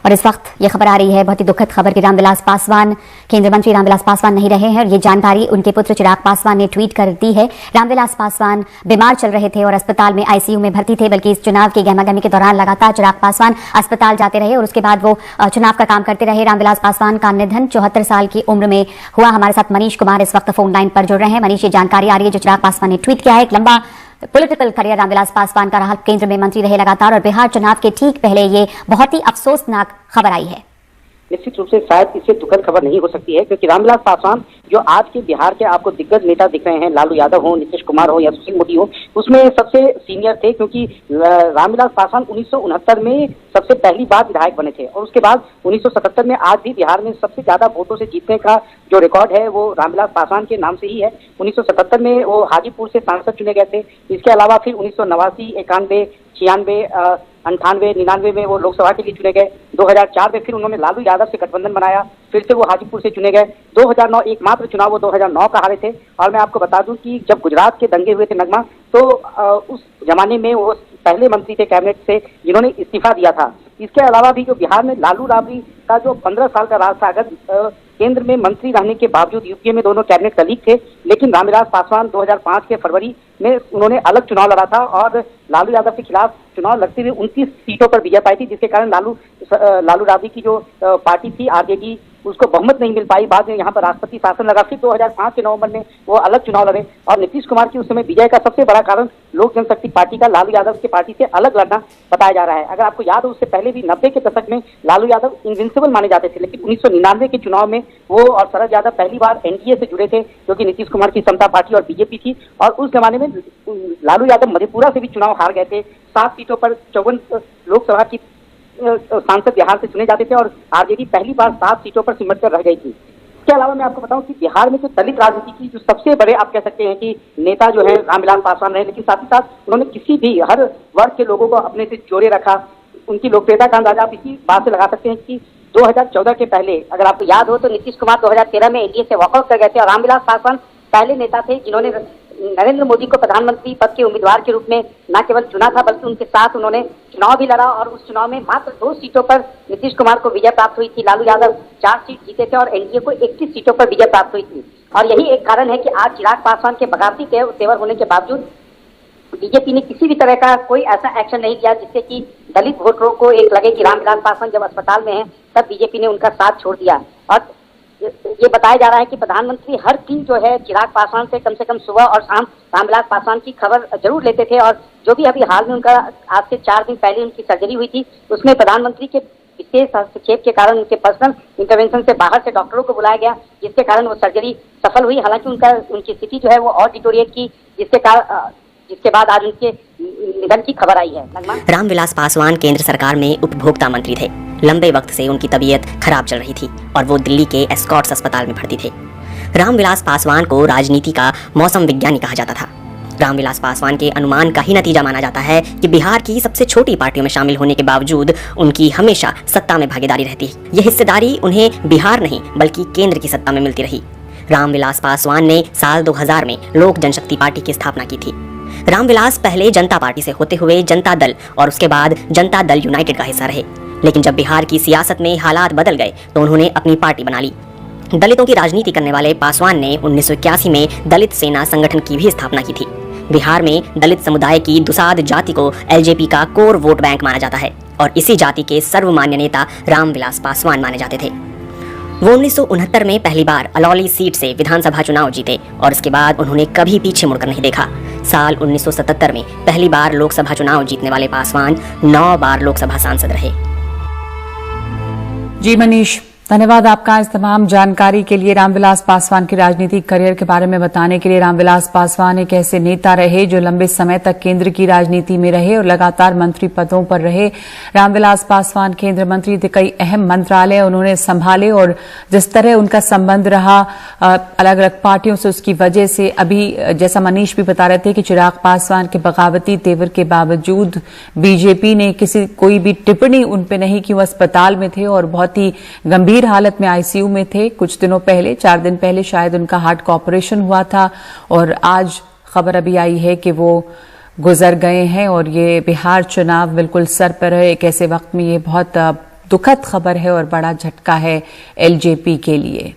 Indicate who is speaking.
Speaker 1: और इस वक्त ये खबर आ रही है, बहुत ही दुखद खबर कि रामविलास पासवान, केंद्रीय मंत्री रामविलास पासवान नहीं रहे हैं। और ये जानकारी उनके पुत्र चिराग पासवान ने ट्वीट कर दी है। रामविलास पासवान बीमार चल रहे थे और अस्पताल में आईसीयू में भर्ती थे, बल्कि इस चुनाव की गहमागहमी के दौरान लगातार चिराग पासवान अस्पताल जाते रहे और उसके बाद वो चुनाव का काम करते रहे। रामविलास पासवान का निधन 74 साल की उम्र में हुआ। हमारे साथ मनीष कुमार इस वक्त फोन लाइन पर जुड़ रहे हैं। मनीष, ये जानकारी आ रही है जो चिराग पासवान ने ट्वीट किया है। एक लंबा पॉलिटिकल करियर रामविलास पासवान का रहा, केंद्र में मंत्री रहे लगातार, और बिहार चुनाव के ठीक पहले ये बहुत ही अफसोसनाक खबर आई है।
Speaker 2: निश्चित रूप से शायद इससे दुखद खबर नहीं हो सकती है, क्योंकि रामविलास पासवान जो आज के बिहार के आपको दिग्गज नेता दिख रहे हैं, लालू यादव हो, नीतीश कुमार हो या सुशील मोदी हो, उसमें सबसे सीनियर थे। क्योंकि रामविलास पासवान 1969 में सबसे पहली बार विधायक बने थे और उसके बाद 1977 में आज भी बिहार में सबसे ज्यादा वोटों से जीतने का जो रिकॉर्ड है वो रामविलास पासवान के नाम से ही है। 1977 में वो हाजीपुर से सांसद चुने गए थे। इसके अलावा फिर 1989, 91, 96, 98, 99 में वो लोकसभा के लिए चुने गए। 2004 में फिर उन्होंने लालू यादव से गठबंधन बनाया, फिर से वो हाजीपुर से चुने गए। 2009 एकमात्र चुनाव वो 2009 का हारे थे। और मैं आपको बता दूं कि जब गुजरात के दंगे हुए थे नगमा, तो उस जमाने में वो पहले मंत्री थे कैबिनेट से जिन्होंने इस्तीफा दिया था। इसके अलावा भी जो बिहार में लालू राबड़ी का जो 15 साल का राज था, अगर केंद्र में मंत्री रहने के बावजूद यूपीए में दोनों कैबिनेट कलीग थे, लेकिन रामविलास पासवान 2005 के फरवरी में उन्होंने अलग चुनाव लड़ा था और लालू यादव के खिलाफ चुनाव लड़ते हुए 29 सीटों पर विजय पाई थी, जिसके कारण लालू राबड़ी की जो पार्टी थी आरजेडी, उसको बहुमत नहीं मिल पाई। बाद में यहाँ पर राष्ट्रपति शासन लगा। फिर 2005 के नवंबर में वो अलग चुनाव लड़े और नीतीश कुमार की उस समय विजय का सबसे बड़ा कारण लोक जनशक्ति पार्टी का लालू यादव की पार्टी से अलग लड़ना बताया जा रहा है। अगर आपको याद हो, उससे पहले भी 90 के दशक में लालू यादव इनविंसिबल माने जाते थे, लेकिन 1999 के चुनाव में वो और शरद यादव पहली बार एनडीए से जुड़े थे, क्योंकि नीतीश कुमार की समता पार्टी और बीजेपी थी। और उस जमाने में लालू यादव मधेपुरा से भी चुनाव हार गए थे। 7 सीटों पर 54 लोकसभा की सांसद बिहार से चुने जाते थे और आरजेडी पहली बार 7 सीटों पर सिमट कर रह गई थी। इसके अलावा मैं आपको बताऊं कि बिहार में जो दलित राजनीति की जो सबसे बड़े आप कह सकते हैं कि नेता जो है रामविलास पासवान रहे, लेकिन साथ ही साथ उन्होंने किसी भी हर वर्ग के लोगों को अपने से जोड़े रखा। उनकी लोकप्रियता का अंदाजा आप इसी बात से लगा सकते हैं कि 2014 के पहले, अगर आपको याद हो, तो नीतीश कुमार 2013 में एनडीए से वॉकआउट कर गए थे और रामविलास पासवान पहले नेता थे जिन्होंने नरेंद्र मोदी को प्रधानमंत्री पद के उम्मीदवार के रूप में न केवल चुना था, बल्कि उनके साथ उन्होंने चुनाव भी लड़ा और उस चुनाव में मात्र 2 सीटों पर नीतीश कुमार को विजय प्राप्त हुई थी। लालू यादव 4 सीट जीते थे और एनडीए को 21 सीटों पर विजय प्राप्त हुई थी। और यही एक कारण है कि आज चिराग पासवान के बगावती तेवर होने के बावजूद बीजेपी ने किसी भी तरह का कोई ऐसा एक्शन नहीं किया जिससे कि दलित वोटरों को एक लगे कि रामविलास पासवान जब अस्पताल में है तब बीजेपी ने उनका साथ छोड़ दिया। और ये बताया जा रहा है कि प्रधानमंत्री हर दिन जो है चिराग पासवान से कम सुबह और शाम रामविलास पासवान की खबर जरूर लेते थे। और जो भी अभी हाल में उनका आज से 4 दिन पहले उनकी सर्जरी हुई थी, उसमें प्रधानमंत्री के विशेष हस्तक्षेप के कारण उनके पर्सनल इंटरवेंशन से बाहर से डॉक्टरों को बुलाया गया, जिसके कारण वो सर्जरी सफल हुई। हालांकि उनकी स्थिति जो है वो और डिटोरिएट की, जिसके बाद आज उनके निधन की खबर आई है।
Speaker 3: रामविलास पासवान केंद्र सरकार में उपभोक्ता मंत्री थे। लंबे वक्त से उनकी तबीयत खराब चल रही थी और वो दिल्ली के एस्कॉट्स अस्पताल में भर्ती थे। रामविलास पासवान को राजनीति का मौसम विज्ञानी कहा जाता था। रामविलास पासवान के अनुमान का ही नतीजा माना जाता है कि बिहार की सबसे छोटी पार्टियों में शामिल होने के बावजूद उनकी हमेशा सत्ता में भागीदारी रहती है। यह हिस्सेदारी उन्हें बिहार नहीं बल्कि केंद्र की सत्ता में मिलती रही। रामविलास पासवान ने साल 2000 में लोक जनशक्ति पार्टी की स्थापना की थी। रामविलास पहले जनता पार्टी से होते हुए जनता दल और उसके बाद जनता दल यूनाइटेड का हिस्सा रहे, लेकिन जब बिहार की सियासत में हालात बदल गए तो उन्होंने अपनी पार्टी बना ली। दलितों की राजनीति करने वाले पासवान ने 1981 में दलित सेना संगठन की भी स्थापना की थी। बिहार में दलित समुदाय की दुसाध जाति को एलजेपी का कोर वोट बैंक माना जाता है और इसी जाति के सर्वमान्य नेता रामविलास पासवान माने जाते थे। वो 1969 में पहली बार अलौली सीट से विधानसभा चुनाव जीते और उसके बाद उन्होंने कभी पीछे मुड़कर नहीं देखा। साल 1977 में पहली बार लोकसभा चुनाव जीतने वाले पासवान 9 बार लोकसभा सांसद रहे।
Speaker 4: जी मनीष, धन्यवाद आपका इस तमाम जानकारी के लिए। रामविलास पासवान के राजनीतिक करियर के बारे में बताने के लिए। रामविलास पासवान एक ऐसे नेता रहे जो लंबे समय तक केंद्र की राजनीति में रहे और लगातार मंत्री पदों पर रहे। रामविलास पासवान केंद्र मंत्री थे, कई अहम मंत्रालय उन्होंने संभाले और जिस तरह उनका संबंध रहा अलग अलग पार्टियों से, उसकी वजह से अभी जैसा मनीष भी बता रहे थे कि चिराग पासवान के बगावती तेवर के बावजूद बीजेपी ने कोई भी टिप्पणी उन पे नहीं की। वो अस्पताल में थे और बहुत ही गंभीर हालत में आईसीयू में थे। कुछ दिनों पहले, 4 दिन पहले शायद उनका हार्ट का ऑपरेशन हुआ था और आज खबर अभी आई है कि वो गुजर गए हैं। और ये बिहार चुनाव बिल्कुल सर पर है। एक ऐसे वक्त में ये बहुत दुखद खबर है और बड़ा झटका है एलजेपी के लिए।